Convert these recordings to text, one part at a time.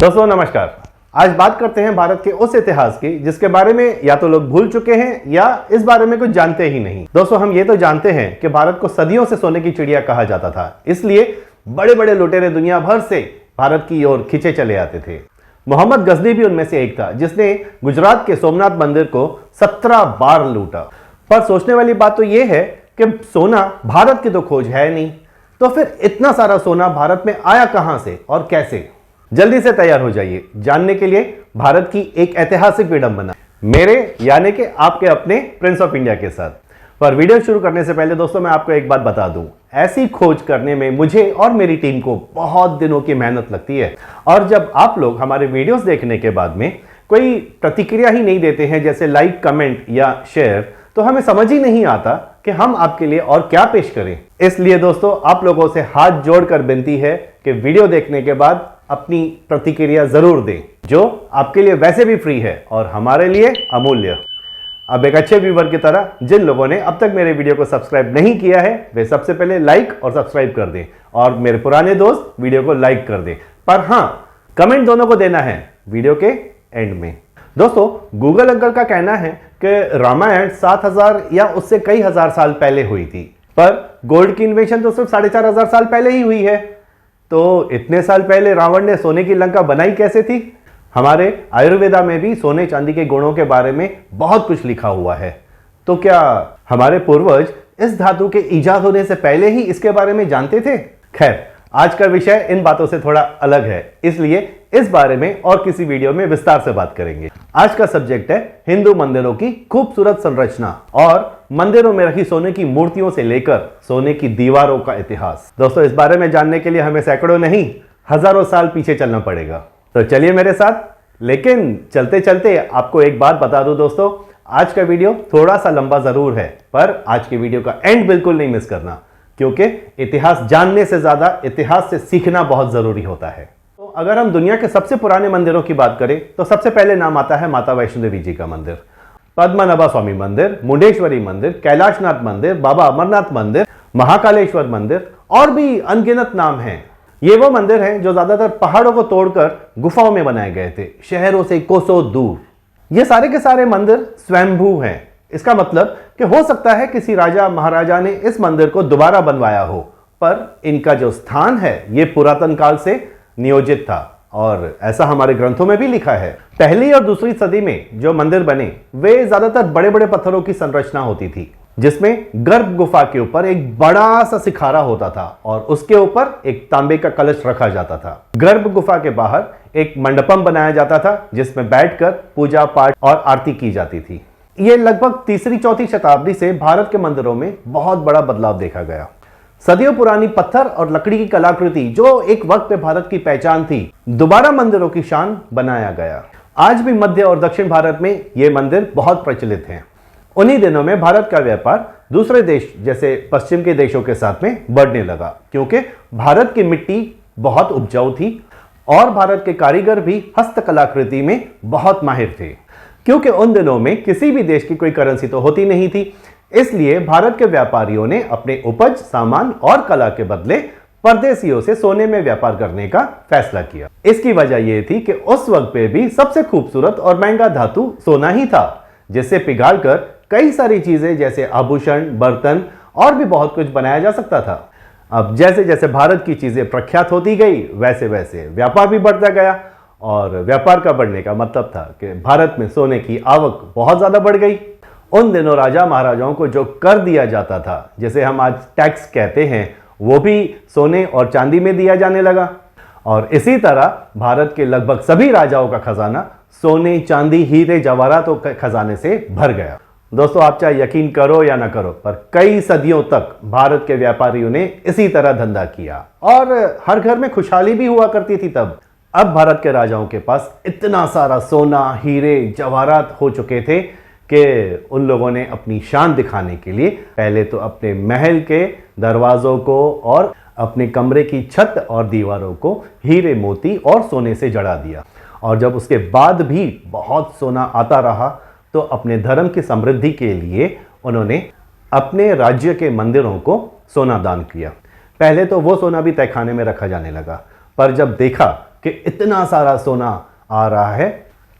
दोस्तों नमस्कार। आज बात करते हैं भारत के उस इतिहास की जिसके बारे में या तो लोग भूल चुके हैं या इस बारे में कुछ जानते ही नहीं। दोस्तों हम ये तो जानते हैं कि भारत को सदियों से सोने की चिड़िया कहा जाता था, इसलिए बड़े बड़े लुटेरे दुनिया भर से भारत की ओर खिंचे चले आते थे। मोहम्मद गजनी भी उनमें से एक था जिसने गुजरात के सोमनाथ मंदिर को 17 बार लूटा। पर सोचने वाली बात तो यह है कि सोना भारत की तो खोज है नहीं, तो फिर इतना सारा सोना भारत में आया कहां से और कैसे। जल्दी से तैयार हो जाइए जानने के लिए भारत की एक ऐतिहासिक विडंबना मेरे यानी कि आपके अपने प्रिंस ऑफ इंडिया के साथ। पर वीडियो शुरू करने से पहले दोस्तों मैं आपको एक बात बता दूं, ऐसी खोज करने में मुझे और मेरी टीम को बहुत दिनों की मेहनत लगती है। और जब आप लोग हमारे वीडियोस देखने के बाद में कोई प्रतिक्रिया ही नहीं देते हैं, जैसे लाइक, कमेंट या शेयर, तो हमें समझ ही नहीं आता कि हम आपके लिए और क्या पेश करें। इसलिए दोस्तों आप लोगों से हाथ जोड़कर विनती है कि वीडियो देखने के बाद अपनी प्रतिक्रिया जरूर दें, जो आपके लिए वैसे भी फ्री है और हमारे लिए अमूल्य। अब एक अच्छे व्यूवर की तरह जिन लोगों ने अब तक मेरे वीडियो को सब्सक्राइब नहीं किया है वे सबसे पहले लाइक और सब्सक्राइब कर दें, और मेरे पुराने दोस्त वीडियो को लाइक कर दें। पर हां, कमेंट दोनों को देना है वीडियो के एंड में। दोस्तों गूगल अंकल का कहना है कि रामायण 7000 या उससे कई हजार साल पहले हुई थी, पर गोल्ड की इन्वेंशन तो सिर्फ 4500 साल पहले ही हुई है। तो इतने साल पहले रावण ने सोने की लंका बनाई कैसे थी? हमारे आयुर्वेदा में भी सोने चांदी के गुणों के बारे में बहुत कुछ लिखा हुआ है। तो क्या हमारे पूर्वज इस धातु के इजाद होने से पहले ही इसके बारे में जानते थे? खैर, आज का विषय इन बातों से थोड़ा अलग है, इसलिए इस बारे में और किसी वीडियो में विस्तार से बात करेंगे। आज का सब्जेक्ट है हिंदू मंदिरों की खूबसूरत संरचना और मंदिरों में रखी सोने की मूर्तियों से लेकर सोने की दीवारों का इतिहास। दोस्तों इस बारे में जानने के लिए हमें सैकड़ों नहीं हजारों साल पीछे चलना पड़ेगा। तो चलिए मेरे साथ। लेकिन चलते चलते आपको एक बात बता दूं दोस्तों, आज का वीडियो थोड़ा सा लंबा जरूर है, पर आज के वीडियो का एंड बिल्कुल नहीं मिस करना, क्योंकि इतिहास जानने से ज्यादा इतिहास से सीखना बहुत जरूरी होता है। तो अगर हम दुनिया के सबसे पुराने मंदिरों की बात करें तो सबसे पहले नाम आता है माता वैष्णो देवी जी का मंदिर, पद्मनाभा स्वामी मंदिर, मुंडेश्वरी मंदिर, कैलाशनाथ मंदिर, बाबा अमरनाथ मंदिर, महाकालेश्वर मंदिर और भी अनगिनत नाम हैं। ये वो मंदिर हैं जो ज्यादातर पहाड़ों को तोड़कर गुफाओं में बनाए गए थे, शहरों से कोसों दूर। ये सारे के सारे मंदिर स्वयंभू हैं। इसका मतलब कि हो सकता है किसी राजा महाराजा ने इस मंदिर को दोबारा बनवाया हो, पर इनका जो स्थान है ये पुरातन काल से नियोजित था और ऐसा हमारे ग्रंथों में भी लिखा है। पहली और दूसरी सदी में जो मंदिर बने वे ज्यादातर बड़े बड़े पत्थरों की संरचना होती थी, जिसमें गर्भ गुफा के ऊपर एक बड़ा सा सिखारा होता था और उसके ऊपर एक तांबे का कलश रखा जाता था। गर्भ गुफा के बाहर एक मंडपम बनाया जाता था जिसमें बैठकर पूजा पाठ और आरती की जाती थी। यह लगभग 3री-4थी शताब्दी से भारत के मंदिरों में बहुत बड़ा बदलाव देखा गया। सदियों पुरानी पत्थर और लकड़ी की कलाकृति जो एक वक्त पे भारत की पहचान थी, दोबारा मंदिरों की शान बनाया गया। आज भी मध्य और दक्षिण भारत में ये मंदिर बहुत प्रचलित हैं। उन्हीं दिनों में भारत का व्यापार दूसरे देश जैसे पश्चिम के देशों के साथ में बढ़ने लगा, क्योंकि भारत की मिट्टी बहुत उपजाऊ थी और भारत के कारीगर भी हस्तकलाकृति में बहुत माहिर थे। क्योंकि उन दिनों में किसी भी देश की कोई करेंसी तो होती नहीं थी, इसलिए भारत के व्यापारियों ने अपने उपज, सामान और कला के बदले परदेशियों से सोने में व्यापार करने का फैसला किया। इसकी वजह यह थी कि उस वक्त पे भी सबसे खूबसूरत और महंगा धातु सोना ही था, जिससे पिघालकर कई सारी चीजें जैसे आभूषण, बर्तन और भी बहुत कुछ बनाया जा सकता था। अब जैसे जैसे भारत की चीजें प्रख्यात होती गई वैसे वैसे व्यापार भी बढ़ता गया, और व्यापार का बढ़ने का मतलब था कि भारत में सोने की आवक बहुत ज्यादा बढ़ गई। उन दिनों राजा महाराजाओं को जो कर दिया जाता था, जिसे हम आज टैक्स कहते हैं, वो भी सोने और चांदी में दिया जाने लगा। और इसी तरह भारत के लगभग सभी राजाओं का खजाना सोने, चांदी, हीरे, जवाहरातों के खजाने से भर गया। दोस्तों आप चाहे यकीन करो या ना करो, पर कई सदियों तक भारत के व्यापारियों ने इसी तरह धंधा किया और हर घर में खुशहाली भी हुआ करती थी तब। अब भारत के राजाओं के पास इतना सारा सोना, हीरे, जवाहरात हो चुके थे कि उन लोगों ने अपनी शान दिखाने के लिए पहले तो अपने महल के दरवाजों को और अपने कमरे की छत और दीवारों को हीरे, मोती और सोने से जड़ा दिया। और जब उसके बाद भी बहुत सोना आता रहा तो अपने धर्म की समृद्धि के लिए उन्होंने अपने राज्य के मंदिरों को सोना दान किया। पहले तो वो सोना भी तहखाने में रखा जाने लगा, पर जब देखा कि इतना सारा सोना आ रहा है,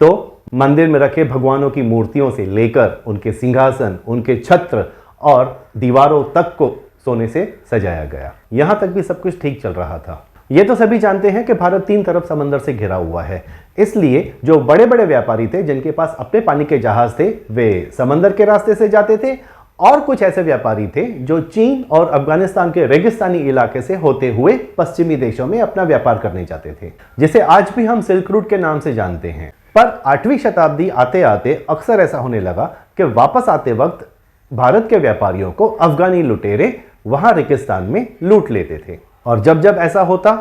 तो मंदिर में रखे भगवानों की मूर्तियों से लेकर उनके सिंहासन, उनके छत्र और दीवारों तक को सोने से सजाया गया। यहां तक भी सब कुछ ठीक चल रहा था। ये तो सभी जानते हैं कि भारत 3 तरफ समंदर से घिरा हुआ है, इसलिए जो बड़े बड़े व्यापारी थे जिनके पास अपने पानी के जहाज थे वे समंदर के रास्ते से जाते थे, और कुछ ऐसे व्यापारी थे जो चीन और अफगानिस्तान के रेगिस्तानी इलाके से होते हुए पश्चिमी देशों में अपना व्यापार करने जाते थे, जिसे आज भी हम सिल्क रूट के नाम से जानते हैं। पर 8वीं शताब्दी आते आते अक्सर ऐसा होने लगा कि वापस आते वक्त भारत के व्यापारियों को अफगानी लुटेरे वहां रेगिस्तान में लूट लेते थे, और जब जब ऐसा होता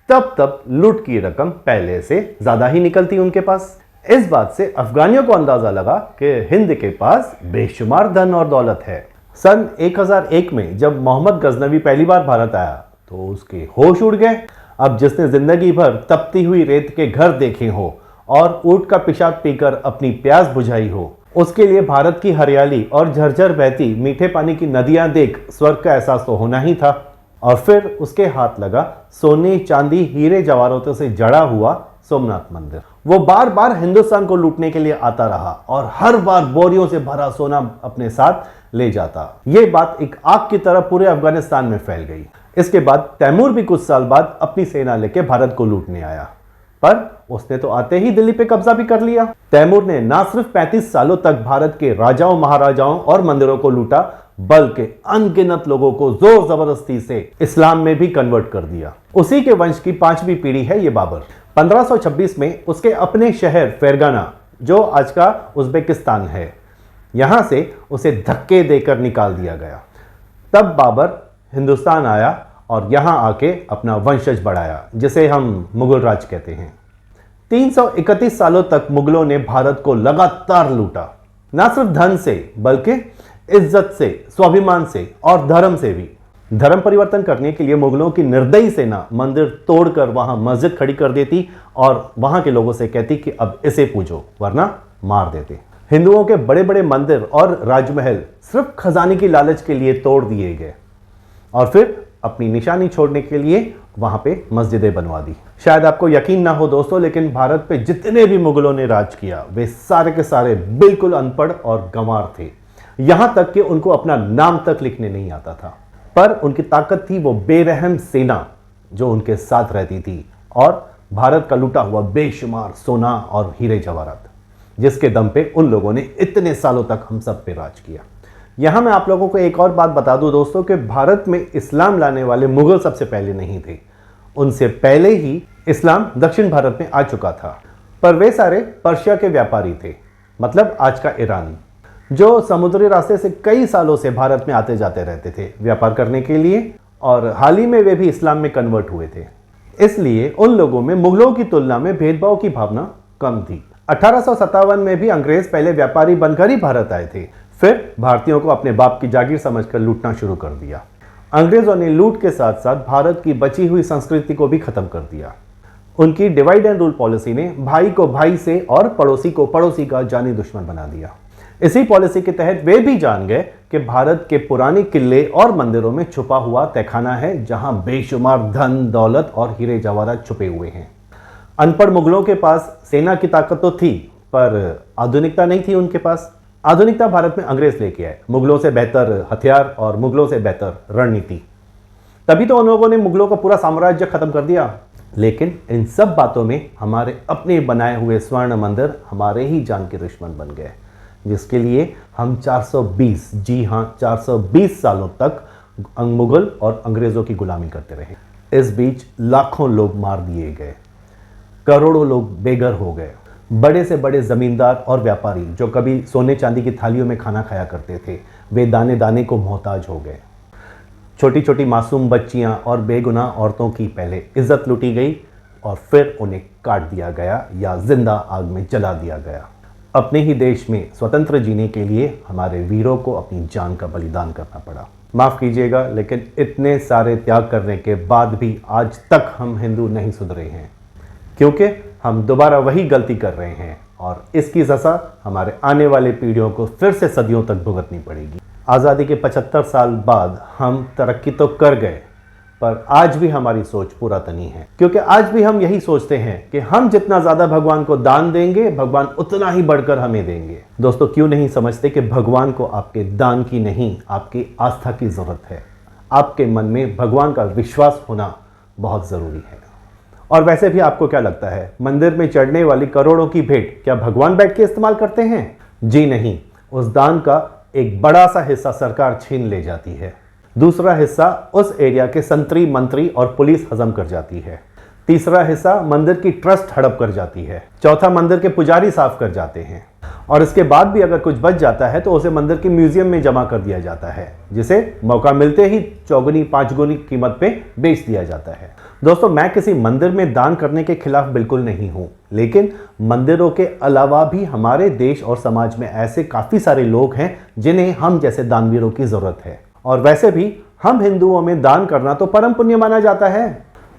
तब तब लूट की रकम पहले से ज्यादा ही निकलती उनके पास। इस बात से अफगानियों को अंदाजा लगा कि हिंद के पास बेशुमार धन और दौलत है। सन 1001 में जब मोहम्मद गजनवी पहली बार भारत आया तो उसके होश उड़ गए। अब जिसने जिंदगी भर तपती हुई रेत के घर देखे हो और ऊंट का पेशाब पीकर अपनी प्यास बुझाई हो, उसके लिए भारत की हरियाली और झरझर बहती मीठे पानी की नदियां देख स्वर्ग का एहसास तो होना ही था। और फिर उसके हाथ लगा सोने, चांदी, हीरे जवाहरातों से जड़ा हुआ सोमनाथ मंदिर। वो बार बार हिंदुस्तान को लूटने के लिए आता रहा और हर बार बोरियों से भरा सोना अपने साथ ले जाता। ये बात एक आग की तरह पूरे अफगानिस्तान में फैल गई। इसके बाद तैमूर भी कुछ साल बाद अपनी सेना लेके भारत को लूटने आया, पर उसने तो आते ही दिल्ली पे कब्जा भी कर लिया। तैमूर ने ना सिर्फ 35 सालों तक भारत के राजाओं, महाराजाओं और मंदिरों को लूटा, बल्कि अनगिनत लोगों को जोर जबरदस्ती से इस्लाम में भी कन्वर्ट कर दिया। उसी के वंश की 5वीं पीढ़ी है ये बाबर। 1526 में उसके अपने शहर फेरगाना, जो आज का उज्बेकिस्तान है, यहां से उसे धक्के देकर निकाल दिया गया। तब बाबर हिंदुस्तान आया और यहां आके अपना वंशज बढ़ाया, जिसे हम मुगल राज कहते हैं। 331 सालों तक मुगलों ने भारत को लगातार लूटा, ना सिर्फ धन से बल्कि इज्जत से, स्वाभिमान से और धर्म से भी। धर्म परिवर्तन करने के लिए मुगलों की निर्दयी सेना मंदिर तोड़कर वहां मस्जिद खड़ी कर देती और वहां के लोगों से कहती कि अब इसे पूजो वरना मार देते। हिंदुओं के बड़े बड़े मंदिर और राजमहल सिर्फ खजाने की लालच के लिए तोड़ दिए गए और फिर अपनी निशानी छोड़ने के लिए वहां पे मस्जिदें बनवा दी। शायद आपको यकीन ना हो दोस्तों, लेकिन भारत पे जितने भी मुगलों ने राज किया वे सारे के सारे बिल्कुल अनपढ़ और गंवार थे। यहां तक कि उनको अपना नाम तक लिखने नहीं आता था, पर उनकी ताकत थी वो बेरहम सेना जो उनके साथ रहती थी और भारत का लूटा हुआ बेशुमार सोना और हीरे जवाहरात, जिसके दम पे उन लोगों ने इतने सालों तक हम सब पे राज किया। यहां मैं आप लोगों को एक और बात बता दूं दोस्तों कि भारत में इस्लाम लाने वाले मुगल सबसे पहले नहीं थे। उनसे पहले ही इस्लाम दक्षिण भारत में आ चुका था, पर वे सारे पर्शिया के व्यापारी थे, मतलब आज का ईरान, जो समुद्री रास्ते से कई सालों से भारत में आते जाते रहते थे व्यापार करने के लिए, और हाल ही में वे भी इस्लाम में कन्वर्ट हुए थे। इसलिए उन लोगों में मुगलों की तुलना में भेदभाव की भावना कम थी। 1857 में भी अंग्रेज पहले व्यापारी बनकर ही भारत आए थे, फिर भारतीयों को अपने बाप की जागीर समझकर लूटना शुरू कर दिया। अंग्रेजों ने लूट के साथ साथ भारत की बची हुई संस्कृति को भी खत्म कर दिया। उनकी डिवाइड एंड रूल पॉलिसी ने भाई को भाई से और पड़ोसी को पड़ोसी का जानी दुश्मन बना दिया। इसी पॉलिसी के तहत वे भी जान गए कि भारत के पुराने किले और मंदिरों में छुपा हुआ तहखाना है, जहां बेशुमार धन, दौलत और हीरे जवाहरात छुपे हुए हैं। अनपढ़ मुगलों के पास सेना की ताकत तो थी, पर आधुनिकता नहीं थी उनके पास। आधुनिकता भारत में अंग्रेज लेके आए, मुगलों से बेहतर हथियार और मुगलों से बेहतर रणनीति। तभी तो उन लोगों ने मुगलों का पूरा साम्राज्य खत्म कर दिया। लेकिन इन सब बातों में हमारे अपने बनाए हुए स्वर्ण मंदिर हमारे ही जान के दुश्मन बन गए, जिसके लिए हम 420, जी हां 420 सालों तक मुगल और अंग्रेजों की गुलामी करते रहे। इस बीच लाखों लोग मार दिए गए, करोड़ों लोग बेघर हो गए। बड़े से बड़े जमींदार और व्यापारी जो कभी सोने चांदी की थालियों में खाना खाया करते थे, वे दाने दाने को मोहताज हो गए। छोटी छोटी मासूम बच्चियां और बेगुनाह औरतों की पहले इज्जत लूटी गई और फिर उन्हें काट दिया गया या जिंदा आग में जला दिया गया। अपने ही देश में स्वतंत्र जीने के लिए हमारे वीरों को अपनी जान का बलिदान करना पड़ा। माफ कीजिएगा, लेकिन इतने सारे त्याग करने के बाद भी आज तक हम हिंदू नहीं सुधरे हैं, क्योंकि हम दोबारा वही गलती कर रहे हैं और इसकी सजा हमारे आने वाले पीढ़ियों को फिर से सदियों तक भुगतनी पड़ेगी। आज़ादी के 75 साल बाद हम तरक्की तो कर गए, पर आज भी हमारी सोच पुरातनी है, क्योंकि आज भी हम यही सोचते हैं कि हम जितना ज्यादा भगवान को दान देंगे भगवान उतना ही बढ़कर हमें देंगे। दोस्तों, क्यों नहीं समझते कि भगवान को आपके दान की नहीं, आपकी आस्था की जरूरत है। आपके मन में भगवान का विश्वास होना बहुत जरूरी है। और वैसे भी आपको क्या लगता है, मंदिर में चढ़ने वाली करोड़ों की भेंट क्या भगवान बैठ के इस्तेमाल करते हैं? जी नहीं, उस दान का एक बड़ा सा हिस्सा सरकार छीन ले जाती है, दूसरा हिस्सा उस एरिया के संतरी मंत्री और पुलिस हजम कर जाती है, तीसरा हिस्सा मंदिर की ट्रस्ट हड़प कर जाती है, चौथा मंदिर के पुजारी साफ कर जाते हैं, और इसके बाद भी अगर कुछ बच जाता है तो उसे मंदिर के म्यूजियम में जमा कर दिया जाता है, जिसे मौका मिलते ही चौगुनी पांचगुनी कीमत पे बेच दिया जाता है। दोस्तों, मैं किसी मंदिर में दान करने के खिलाफ बिल्कुल नहीं हूं, लेकिन मंदिरों के अलावा भी हमारे देश और समाज में ऐसे काफी सारे लोग हैं जिन्हें हम जैसे दानवीरों की जरूरत है। और वैसे भी हम हिंदुओं में दान करना तो परम पुण्य माना जाता है,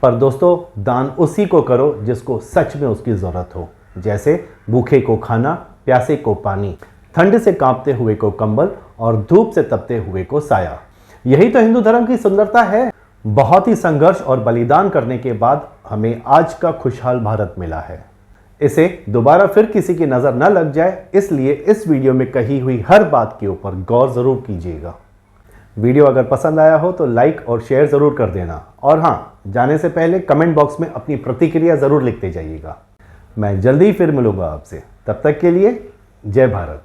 पर दोस्तों दान उसी को करो जिसको सच में उसकी जरूरत हो, जैसे भूखे को खाना, प्यासे को पानी, ठंड से कांपते हुए को कंबल और धूप से तपते हुए को साया। यही तो हिंदू धर्म की सुंदरता है। बहुत ही संघर्ष और बलिदान करने के बाद हमें आज का खुशहाल भारत मिला है। इसे दोबारा फिर किसी की नजर न लग जाए, इसलिए इस वीडियो में कही हुई हर बात के ऊपर गौर जरूर कीजिएगा। वीडियो अगर पसंद आया हो तो लाइक और शेयर जरूर कर देना, और हाँ, जाने से पहले कमेंट बॉक्स में अपनी प्रतिक्रिया जरूर लिखते जाइएगा। मैं जल्दी ही फिर मिलूंगा आपसे, तब तक के लिए जय भारत।